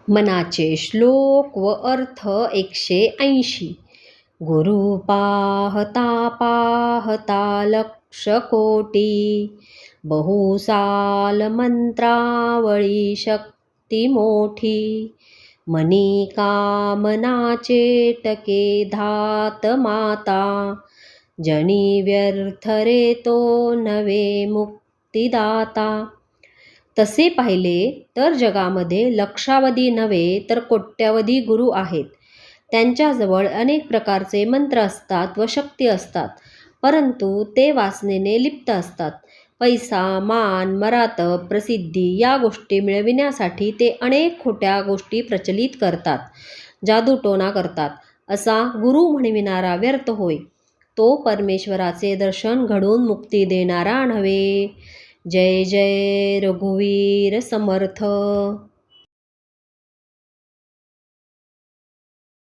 मनाचे श्लोक व अर्थ 180. गुरु पाहता पाहता लक्ष कोटी, बहुसाल मंत्रावळी शक्ती मोठी. मनी कामनाचे टके धात माता, जनी व्यर्थ रे तो नवे मुक्तिदाता. तसे पाहिले तर जगामध्ये लक्षावधी नव्हे तर कोट्यावधी गुरु आहेत. त्यांच्याजवळ अनेक प्रकारचे मंत्र असतात व शक्ती असतात, परंतु ते वासनेने लिप्त असतात. पैसा, मान, मरातब, प्रसिद्धी या गोष्टी मिळविण्यासाठी ते अनेक खोट्या गोष्टी प्रचलित करतात, जादूटोणा करतात. असा गुरु म्हणविणारा व्यर्थ होय, तो परमेश्वराचे दर्शन घडून मुक्ती देणारा नव्हे. जय जय रघुवीर समर्थ.